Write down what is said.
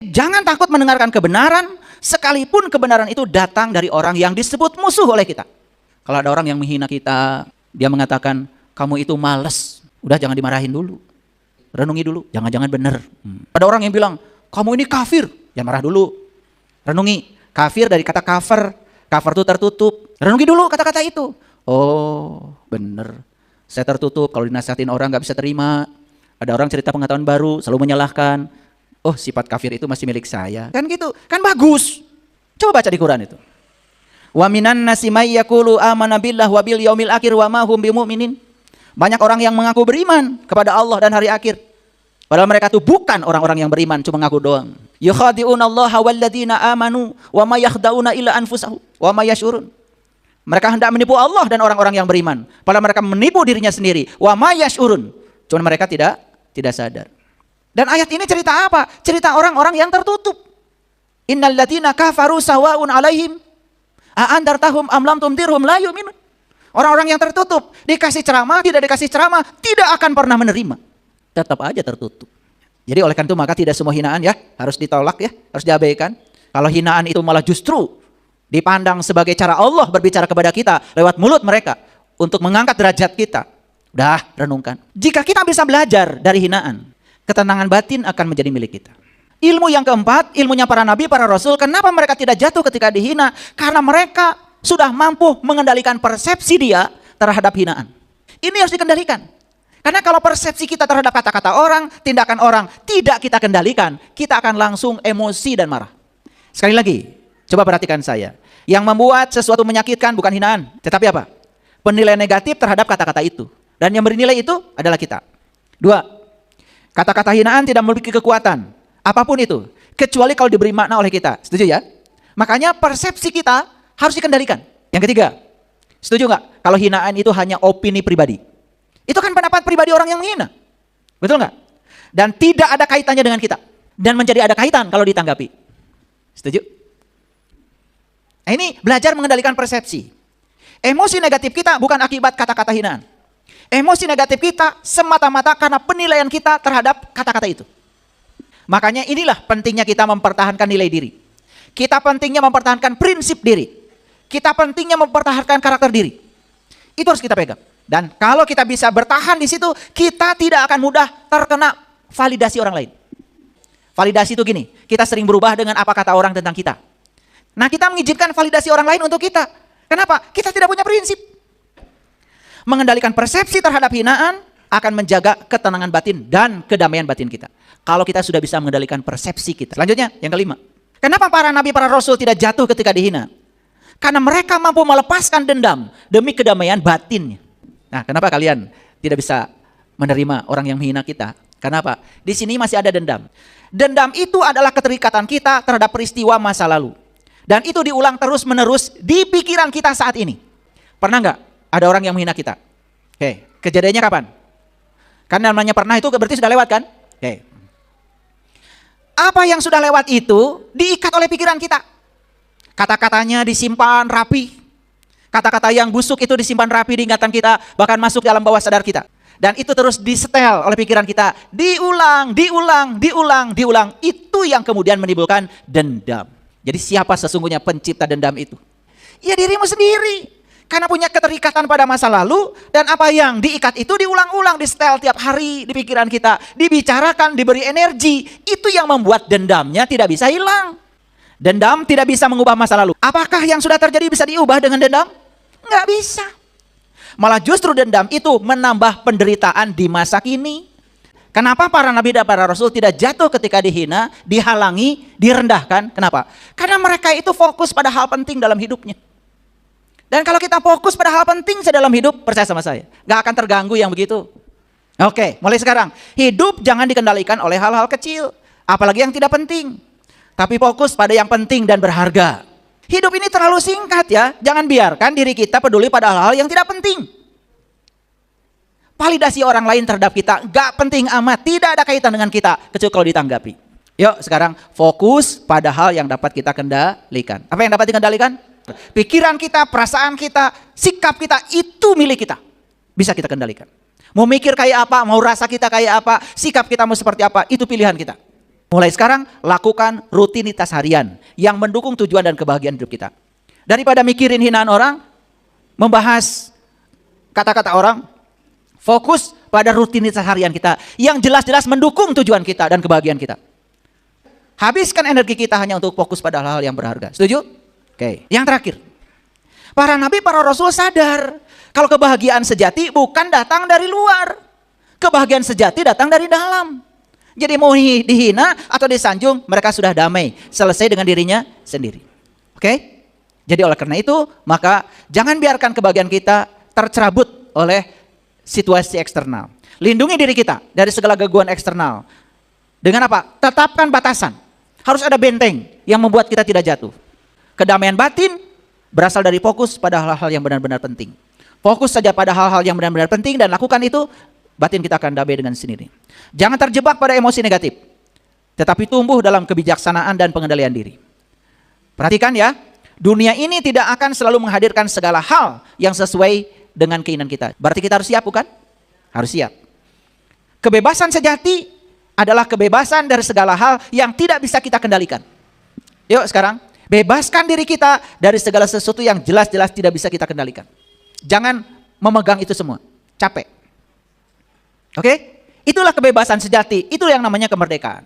Jangan takut mendengarkan kebenaran, sekalipun kebenaran itu datang dari orang yang disebut musuh oleh kita. Kalau ada orang yang menghina kita, dia mengatakan, kamu itu males. Udah, jangan dimarahin dulu. Renungi dulu, jangan-jangan benar. Ada orang yang bilang, kamu ini kafir. Ya marah dulu. Renungi, kafir dari kata cover. Cover itu tertutup. Renungi dulu kata-kata itu. Oh, benar. Saya tertutup, kalau dinasihatin orang gak bisa terima. Ada orang cerita pengetahuan baru, selalu menyalahkan. Oh, sifat kafir itu masih milik saya. Kan gitu, kan bagus. Coba baca di Quran itu. Wa minan nasi may yaqulu amana billah wa bil yaumil akhir wa ma hum bimumin. Banyak orang yang mengaku beriman kepada Allah dan hari akhir. Padahal mereka itu bukan orang-orang yang beriman, cuma ngaku doang. Yukhadi'una Allah walladzina amanu wa ma yakhda'una illa anfusahum wa ma yash'urun. Mereka hendak menipu Allah dan orang-orang yang beriman. Padahal mereka menipu dirinya sendiri. Wa ma yash'urun. Cuma mereka tidak sadar. Dan ayat ini cerita apa? Cerita orang-orang yang tertutup. Innal ladzina kafaru sawa'un 'alaihim a andartahum am lam tundirhum la yu'minun. Orang-orang yang tertutup, dikasih ceramah, tidak dikasih ceramah, tidak akan pernah menerima. Tetap aja tertutup. Jadi oleh karena itu maka tidak semua hinaan ya harus ditolak ya, harus diabaikan. Kalau hinaan itu malah justru dipandang sebagai cara Allah berbicara kepada kita lewat mulut mereka untuk mengangkat derajat kita. Udah, renungkan. Jika kita bisa belajar dari hinaan, ketenangan batin akan menjadi milik kita. Ilmu yang keempat, ilmunya para nabi, para rasul. Kenapa mereka tidak jatuh ketika dihina? Karena mereka sudah mampu mengendalikan persepsi dia terhadap hinaan. Ini harus dikendalikan. Karena kalau persepsi kita terhadap kata-kata orang, tindakan orang tidak kita kendalikan, kita akan langsung emosi dan marah. Sekali lagi, coba perhatikan saya. Yang membuat sesuatu menyakitkan bukan hinaan, tetapi apa? Penilaian negatif terhadap kata-kata itu. Dan yang bernilai itu adalah kita. 2. Kata-kata hinaan tidak memiliki kekuatan, apapun itu, kecuali kalau diberi makna oleh kita. Setuju ya? Makanya persepsi kita harus dikendalikan. Yang ketiga, setuju nggak? Kalau hinaan itu hanya opini pribadi. Itu kan pendapat pribadi orang yang menghina. Betul nggak? Dan tidak ada kaitannya dengan kita. Dan menjadi ada kaitan kalau ditanggapi. Setuju? Nah, ini belajar mengendalikan persepsi. Emosi negatif kita bukan akibat kata-kata hinaan. Emosi negatif kita semata-mata karena penilaian kita terhadap kata-kata itu. Makanya inilah pentingnya kita mempertahankan nilai diri. Kita pentingnya mempertahankan prinsip diri. Kita pentingnya mempertahankan karakter diri. Itu harus kita pegang. Dan kalau kita bisa bertahan di situ, kita tidak akan mudah terkena validasi orang lain. Validasi itu gini, kita sering berubah dengan apa kata orang tentang kita. Nah, kita mengizinkan validasi orang lain untuk kita. Kenapa? Kita tidak punya prinsip. Mengendalikan persepsi terhadap hinaan akan menjaga ketenangan batin dan kedamaian batin kita. Kalau kita sudah bisa mengendalikan persepsi kita. Selanjutnya, yang kelima. Kenapa para nabi, para rasul tidak jatuh ketika dihina? Karena mereka mampu melepaskan dendam demi kedamaian batinnya. Nah, kenapa kalian tidak bisa menerima orang yang menghina kita? Kenapa? Di sini masih ada dendam. Dendam itu adalah keterikatan kita terhadap peristiwa masa lalu. Dan itu diulang terus-menerus di pikiran kita saat ini. Pernah nggak ada orang yang menghina kita? Oke, kejadiannya kapan? Kan namanya pernah itu berarti sudah lewat kan? Oke. Apa yang sudah lewat itu diikat oleh pikiran kita. Kata-katanya disimpan rapi. Kata-kata yang busuk itu disimpan rapi di ingatan kita, bahkan masuk dalam bawah sadar kita. Dan itu terus disetel oleh pikiran kita. Diulang. Itu yang kemudian menimbulkan dendam. Jadi siapa sesungguhnya pencipta dendam itu? Ya dirimu sendiri. Karena punya keterikatan pada masa lalu, dan apa yang diikat itu diulang-ulang, disetel tiap hari di pikiran kita. Dibicarakan, diberi energi. Itu yang membuat dendamnya tidak bisa hilang. Dendam tidak bisa mengubah masa lalu. Apakah yang sudah terjadi bisa diubah dengan dendam? Nggak bisa. Malah justru dendam itu menambah penderitaan di masa kini. Kenapa para nabi dan para rasul tidak jatuh ketika dihina, dihalangi, direndahkan? Kenapa? Karena mereka itu fokus pada hal penting dalam hidupnya. Dan kalau kita fokus pada hal penting dalam hidup, percaya sama saya, nggak akan terganggu yang begitu. Oke, mulai sekarang. Hidup jangan dikendalikan oleh hal-hal kecil, apalagi yang tidak penting. Tapi fokus pada yang penting dan berharga. Hidup ini terlalu singkat ya. Jangan biarkan diri kita peduli pada hal-hal yang tidak penting. Validasi orang lain terhadap kita gak penting amat. Tidak ada kaitan dengan kita kecuali kalau ditanggapi. Yuk sekarang fokus pada hal yang dapat kita kendalikan. Apa yang dapat dikendalikan? Pikiran kita, perasaan kita, sikap kita itu milik kita. Bisa kita kendalikan. Mau mikir kayak apa, mau rasa kita kayak apa, sikap kita mau seperti apa, itu pilihan kita. Mulai sekarang, lakukan rutinitas harian yang mendukung tujuan dan kebahagiaan hidup kita. Daripada mikirin hinaan orang, membahas kata-kata orang, fokus pada rutinitas harian kita yang jelas-jelas mendukung tujuan kita dan kebahagiaan kita. Habiskan energi kita hanya untuk fokus pada hal-hal yang berharga. Setuju? Oke. Yang terakhir, para nabi, para rasul sadar kalau kebahagiaan sejati bukan datang dari luar. Kebahagiaan sejati datang dari dalam. Jadi mau dihina atau disanjung, mereka sudah damai, selesai dengan dirinya sendiri. Oke? Jadi oleh karena itu, maka jangan biarkan kebahagiaan kita tercerabut oleh situasi eksternal. Lindungi diri kita dari segala gangguan eksternal. Dengan apa? Tetapkan batasan. Harus ada benteng yang membuat kita tidak jatuh. Kedamaian batin berasal dari fokus pada hal-hal yang benar-benar penting. Fokus saja pada hal-hal yang benar-benar penting dan lakukan itu, batin kita akan damai dengan sendiri. Jangan terjebak pada emosi negatif, tetapi tumbuh dalam kebijaksanaan dan pengendalian diri. Perhatikan ya, dunia ini tidak akan selalu menghadirkan segala hal yang sesuai dengan keinginan kita. Berarti kita harus siap, bukan? Harus siap. Kebebasan sejati adalah kebebasan dari segala hal yang tidak bisa kita kendalikan. Yuk sekarang, bebaskan diri kita dari segala sesuatu yang jelas-jelas tidak bisa kita kendalikan. Jangan memegang itu semua, capek. Oke? Itulah kebebasan sejati, itu yang namanya kemerdekaan.